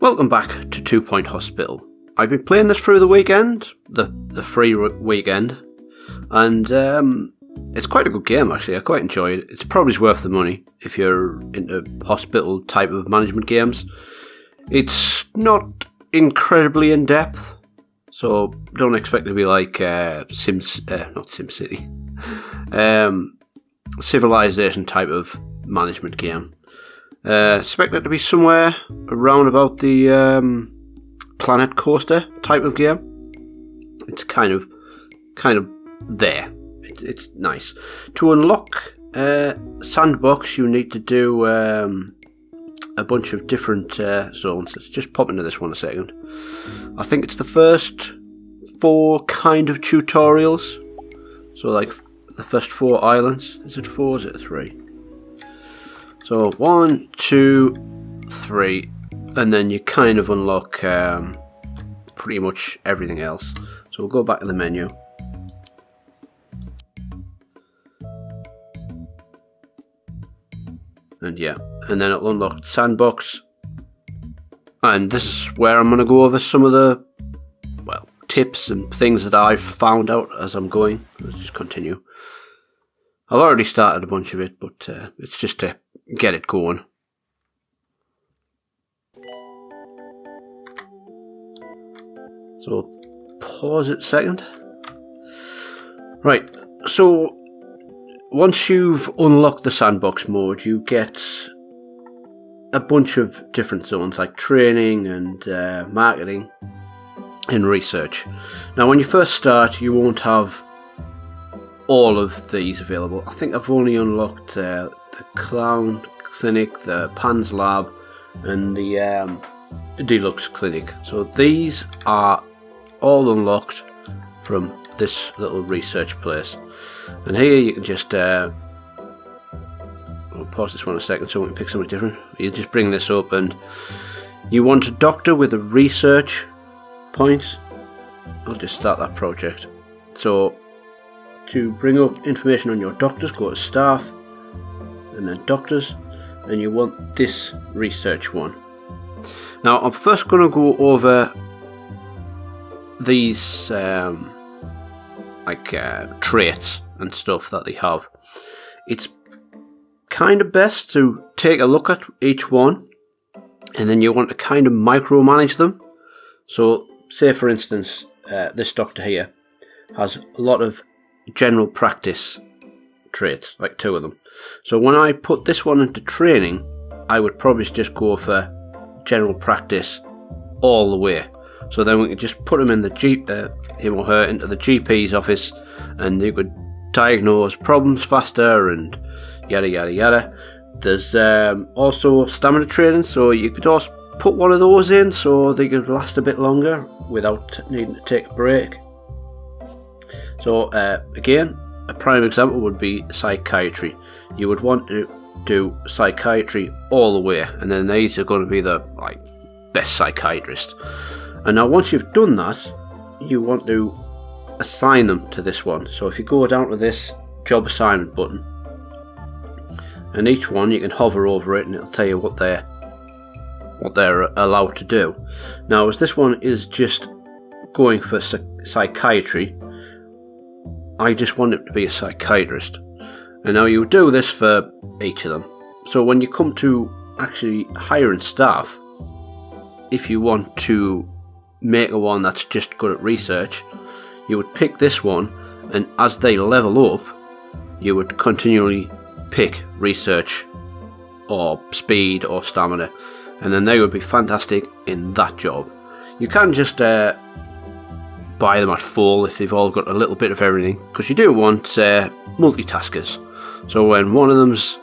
Welcome back to 2 Point Hospital. I've been playing this through the weekend, the free weekend, and it's quite a good game actually. I quite enjoy it. It's probably worth the money if you're into hospital type of management games. It's not incredibly in depth, so don't expect it to be like not SimCity, Civilization type of management game. Expect it to be somewhere around about the Planet Coaster type of game. It's kind of there. It's nice. To unlock Sandbox, you need to do a bunch of different zones. Let's just pop into this one a second. I think it's the first 4 kind of tutorials. So like the first 4 islands. Is it 4 or is it 3? So 1, 2, 3, and then you kind of unlock pretty much everything else. So we'll go back to the menu. And yeah, and then it'll unlock Sandbox. And this is where I'm going to go over some of the, tips and things that I've found out as I'm going. Let's just continue. I've already started a bunch of it, but it's just to get it going. So pause it a second. Right, so once you've unlocked the sandbox mode, you get a bunch of different zones like training and marketing and research. Now when you first start, you won't have all of these available. I think I've only unlocked the Clown Clinic, the Pan's Lab, and the Deluxe Clinic. So these are all unlocked from this little research place. And here you can just I'll pause this one a second so we can pick something different. You just bring this up and you want a doctor with a research point. I'll just start that project. So to bring up information on your doctors, go to staff and then doctors, and you want this research one. Now I'm first going to go over these traits and stuff that they have. It's kind of best to take a look at each one and then you want to kind of micromanage them. So say for instance this doctor here has a lot of general practice traits, like 2 of them. So when I put this one into training, I would probably just go for general practice all the way. So then we could just put him in him or her into the GP's office, and you could diagnose problems faster and yada yada yada. There's also stamina training, so you could also put one of those in so they could last a bit longer without needing to take a break. So again, a prime example would be psychiatry. You would want to do psychiatry all the way, and then these are going to be the best psychiatrist. And now once you've done that, you want to assign them to this one. So if you go down to this job assignment button, and each one you can hover over it and it'll tell you what they're allowed to do. Now as this one is just going for psychiatry, I just want it to be a psychiatrist. And now you do this for each of them. So when you come to actually hiring staff, if you want to make a one that's just good at research, you would pick this one, and as they level up, you would continually pick research or speed or stamina, and then they would be fantastic in that job. You can just buy them at full if they've all got a little bit of everything, because you do want multitaskers. So when one of them's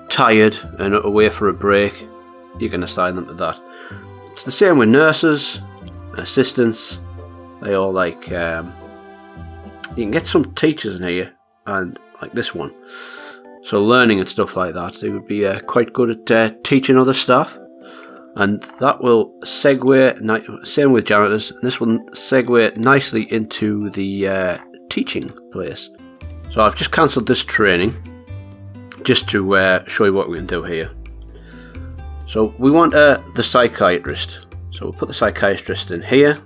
tired and away for a break, you can assign them to that. It's the same with nurses, assistants. They all you can get some teachers in here, and like this one, so learning and stuff like that, they would be quite good at teaching other staff. And that will segue, same with janitors, and this will segue nicely into the teaching place. So I've just cancelled this training just to show you what we can do here. So we want the psychiatrist. So we'll put the psychiatrist in here,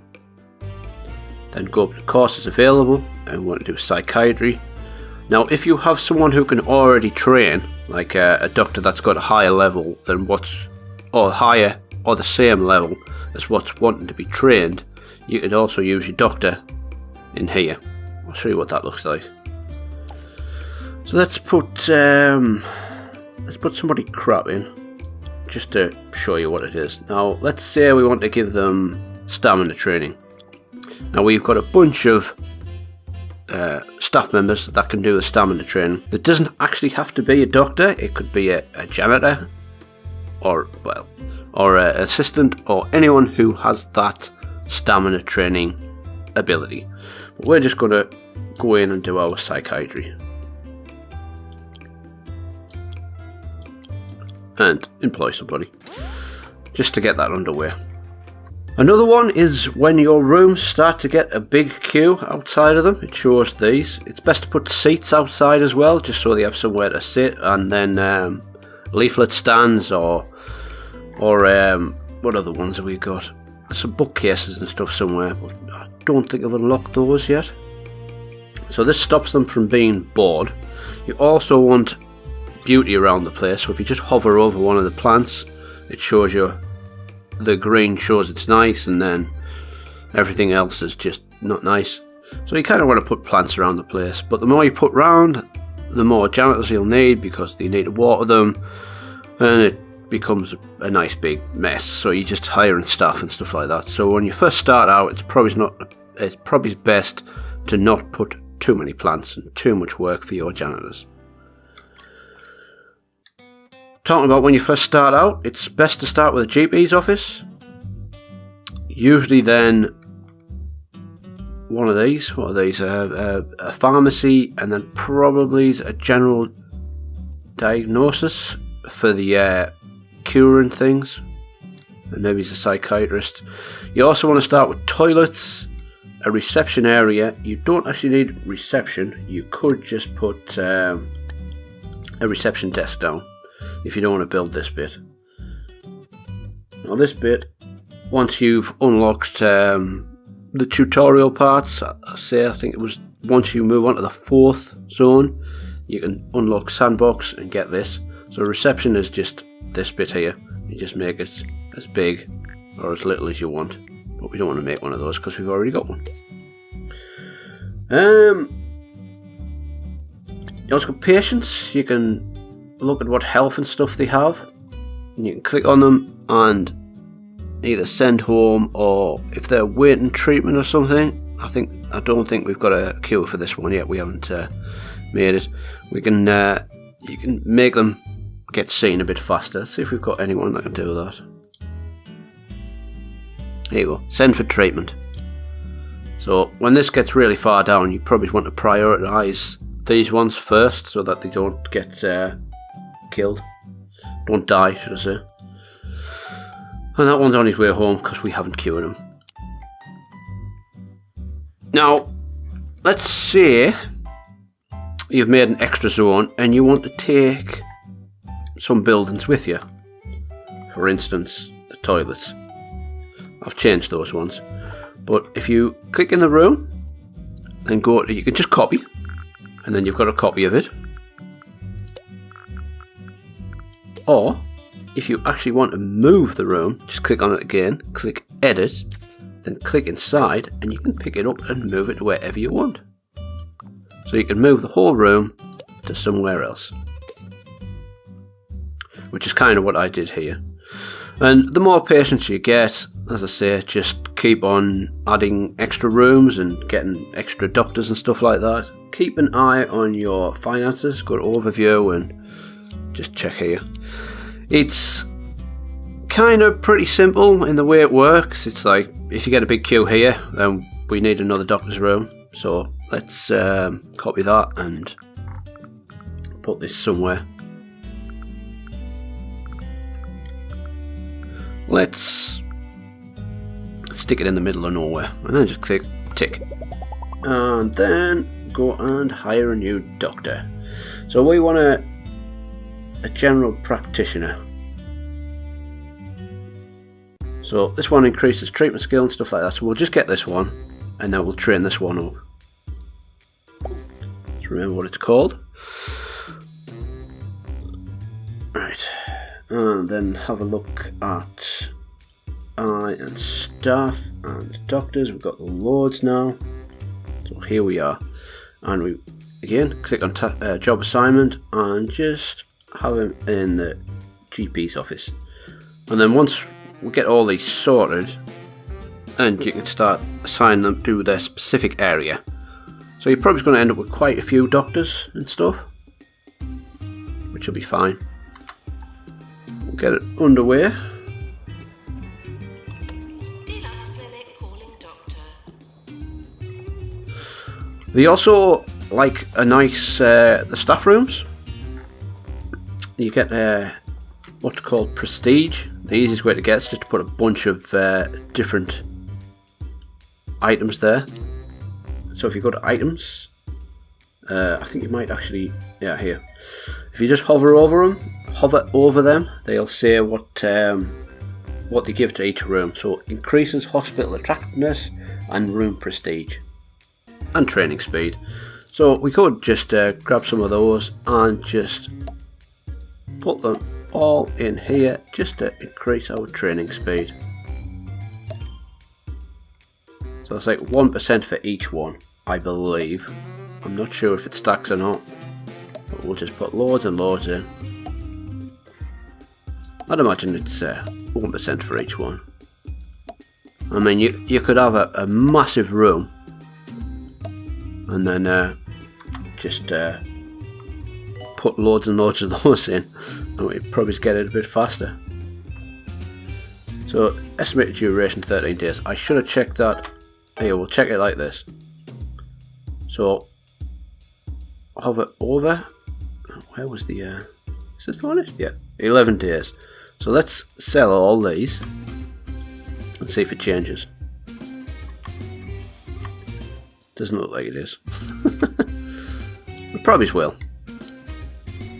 then go up to courses available, and we want to do psychiatry. Now if you have someone who can already train, like a doctor that's got a higher level than higher or the same level as what's wanting to be trained, you could also use your doctor in here. I'll show you what that looks like. So let's put somebody crap in, just to show you what it is. Now let's say we want to give them stamina training. Now we've got a bunch of staff members that can do the stamina training. It doesn't actually have to be a doctor. It could be a janitor, or an assistant, or anyone who has that stamina training ability. But we're just going to go in and do our psychiatry and employ somebody just to get that underway. Another one is when your rooms start to get a big queue outside of them. It shows these. It's best to put seats outside as well, just so they have somewhere to sit, and then leaflet stands or what other ones have we got? Some bookcases and stuff somewhere, but I don't think I've unlocked those yet. So this stops them from being bored. You also want beauty around the place, so if you just hover over one of the plants, it shows you the green shows it's nice, and then everything else is just not nice. So you kind of want to put plants around the place, but the more you put round, the more janitors you'll need, because you need to water them, and it becomes a nice big mess. So you just hiring staff and stuff like that. So when you first start out, it's probably best to not put too many plants and too much work for your janitors. Talking about when you first start out, it's best to start with a GP's office. Usually then one of these, what are these, a pharmacy, and then probably a general diagnosis for the curing things, and maybe he's a psychiatrist. You also want to start with toilets, a reception area. You don't actually need reception. You could just put a reception desk down if you don't want to build this bit. Now this bit, once you've unlocked the tutorial parts, I think it was once you move on to the 4th zone, you can unlock sandbox and get this. So reception is just this bit here. You just make it as big or as little as you want, but we don't want to make one of those because we've already got one. You also got patients. You can look at what health and stuff they have, and you can click on them and either send home, or if they're waiting treatment or something. I don't think we've got a cure for this one yet. We haven't made it. We can you can make them get seen a bit faster. Let's see if we've got anyone that can do that. Here you go. Send for treatment. So when this gets really far down, you probably want to prioritise these ones first so that they don't get killed. Don't die, should I say. And that one's on his way home because we haven't cured him. Now, let's say you've made an extra zone and you want to take some buildings with you. For instance, the toilets. I've changed those ones. But if you click in the room, then you can just copy, and then you've got a copy of it. Or, if you actually want to move the room, just click on it again, click edit, then click inside, and you can pick it up and move it to wherever you want. So you can move the whole room to somewhere else. Which is kind of what I did here. And the more patience you get, as I say, just keep on adding extra rooms and getting extra doctors and stuff like that. Keep an eye on your finances, go to overview and just check here. It's kind of pretty simple in the way it works. It's like, if you get a big queue here, then we need another doctor's room. So let's copy that and put this somewhere. Let's stick it in the middle of nowhere, and then just click tick, and then go and hire a new doctor. So we want a general practitioner. So this one increases treatment skill and stuff like that. So we'll just get this one, and then we'll train this one up. Let's remember what it's called. Right, and then have a look at eye and staff and doctors. We've got the lords now. So here we are, and we again click on job assignment and just have him in the GP's office. And then once we get all these sorted, and you can start assigning them to their specific area. So you're probably going to end up with quite a few doctors and stuff, which will be fine. We'll get it underway. Deluxe clinic calling doctor. They also like a nice the staff rooms. You get what's called prestige. The easiest way to get is just to put a bunch of different items there. So if you go to items, I think you might actually, yeah, here. If you just hover over them, they'll say what they give to each room. So it increases hospital attractiveness and room prestige and training speed. So we could just grab some of those and just put them all in here just to increase our training speed. So it's like 1% for each one, I believe. I'm not sure if it stacks or not, but we'll just put loads and loads in. I'd imagine it's 1% for each one. I mean, you could have a massive room and then just put loads and loads of those in, and we'd probably get it a bit faster. So estimated duration 13 days. I should have checked that. Here, we'll check it like this. So hover over. Where was the is this the one? Yeah, 11 days. So let's sell all these and see if it changes. Doesn't look like it is. It probably will.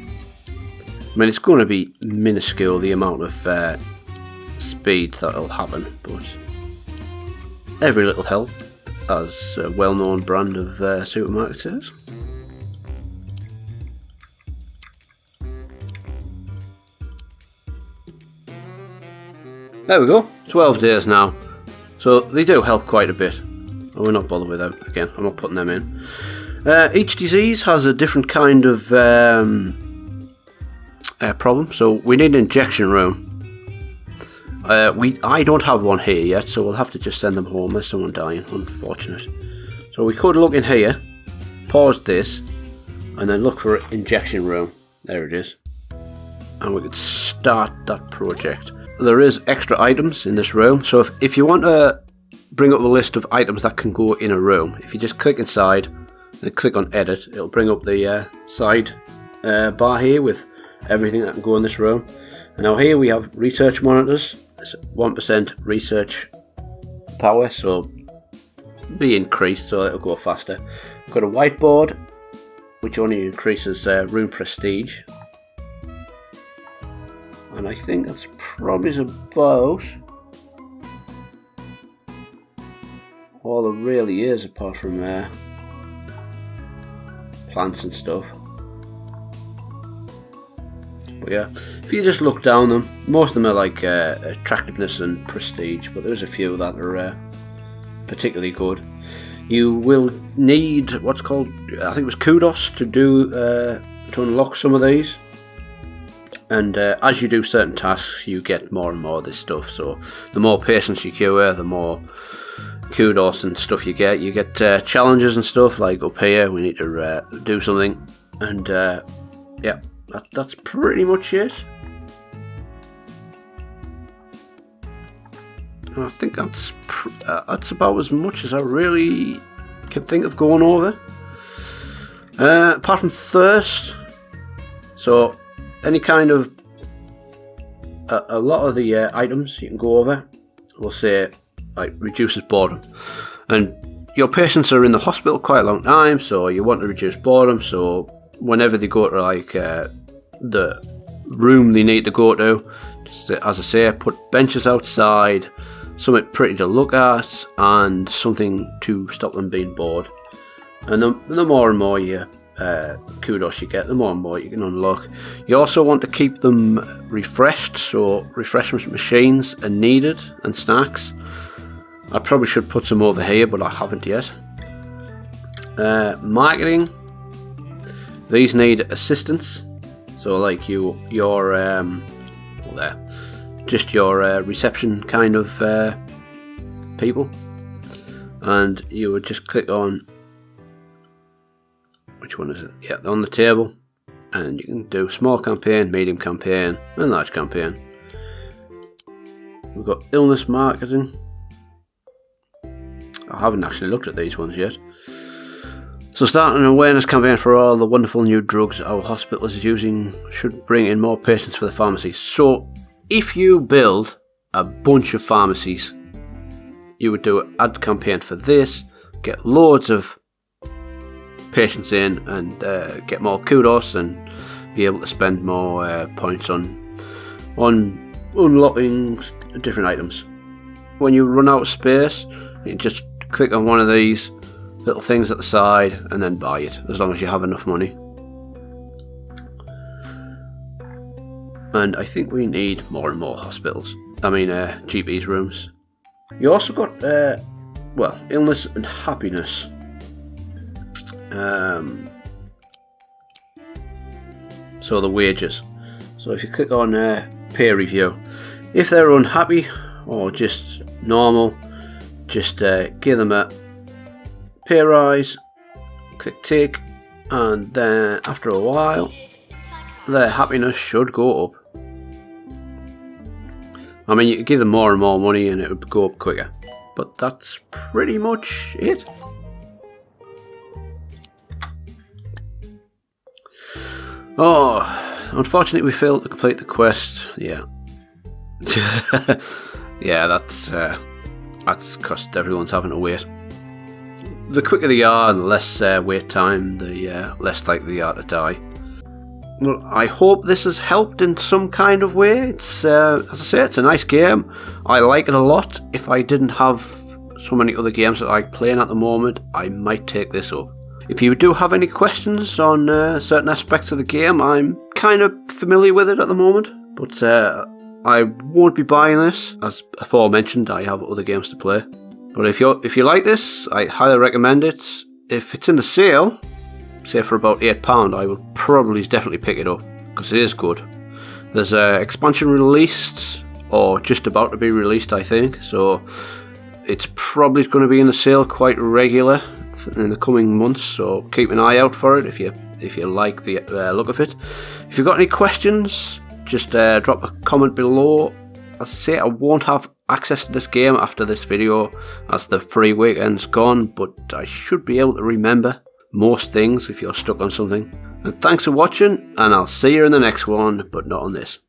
I mean, it's going to be minuscule, the amount of speed that'll happen, but every little help, as a well-known brand of supermarket says. There we go, 12 days now. So they do help quite a bit. We're not bothered with them. Again, I'm not putting them in. Each disease has a different kind of problem. So we need an injection room. I don't have one here yet, so we'll have to just send them home. There's someone dying, unfortunate. So we could look in here, pause this, and then look for an injection room. There it is. And we could start that project. There is extra items in this room, so if you want to bring up a list of items that can go in a room, if you just click inside and click on edit, it'll bring up the side bar here with everything that can go in this room. And now here we have research monitors. It's 1% research power, so be increased, so it'll go faster. We've got a whiteboard, which only increases room prestige. And I think that's probably about all there really is, apart from plants and stuff. But yeah, if you just look down them, most of them are like attractiveness and prestige, but there's a few that are particularly good. You will need what's called, I think it was kudos to do to unlock some of these. And as you do certain tasks, you get more and more of this stuff. So the more patients you cure, the more kudos and stuff you get. You get challenges and stuff, like up here, we need to do something. And yeah, that's pretty much it. I think that's about as much as I really can think of going over. Apart from thirst, so any kind of a lot of the items you can go over will say like reduces boredom, and your patients are in the hospital quite a long time, so you want to reduce boredom. So whenever they go to like the room they need to go to, just as I say, put benches outside, something pretty to look at, and something to stop them being bored. And the more and more you kudos you get, the more and more you can unlock. You also want to keep them refreshed, so refreshment machines are needed, and snacks. I probably should put some over here, but I haven't yet. Marketing. These need assistance, so like your reception kind of people, and you would just click on, which one is it? Yeah, on the table, and you can do small campaign, medium campaign, and large campaign. We've got illness marketing. I haven't actually looked at these ones yet. So starting an awareness campaign for all the wonderful new drugs our hospital is using should bring in more patients for the pharmacies. So if you build a bunch of pharmacies, you would do an ad campaign for this, get loads of patients in, and get more kudos, and be able to spend more points on unlocking different items. When you run out of space, you just click on one of these little things at the side and then buy it, as long as you have enough money. And I think we need more and more hospitals. GPs rooms. You also got illness and happiness. So the wages. So if you click on peer review, if they're unhappy or just normal, just give them a pay rise, click tick, and then after a while their happiness should go up. You could give them more and more money and it would go up quicker, but that's pretty much it. Oh, unfortunately we failed to complete the quest. Yeah. Yeah, that's because everyone's having to wait. The quicker they are, the less wait time, the less likely they are to die. Well, I hope this has helped in some kind of way. It's, as I say, it's a nice game. I like it a lot. If I didn't have so many other games that I'm playing at the moment, I might take this up. If you do have any questions on certain aspects of the game, I'm kind of familiar with it at the moment, but I won't be buying this. As aforementioned, I have other games to play. But if you like this, I highly recommend it. If it's in the sale, say for about £8, I will definitely pick it up, because it is good. There's an expansion released, or just about to be released, I think, so it's probably going to be in the sale quite regular in the coming months, so keep an eye out for it if you like the look of it. If you've got any questions, just drop a comment below. As I say, I won't have access to this game after this video as the free weekend's gone, but I should be able to remember most things if you're stuck on something. And thanks for watching, and I'll see you in the next one, but not on this.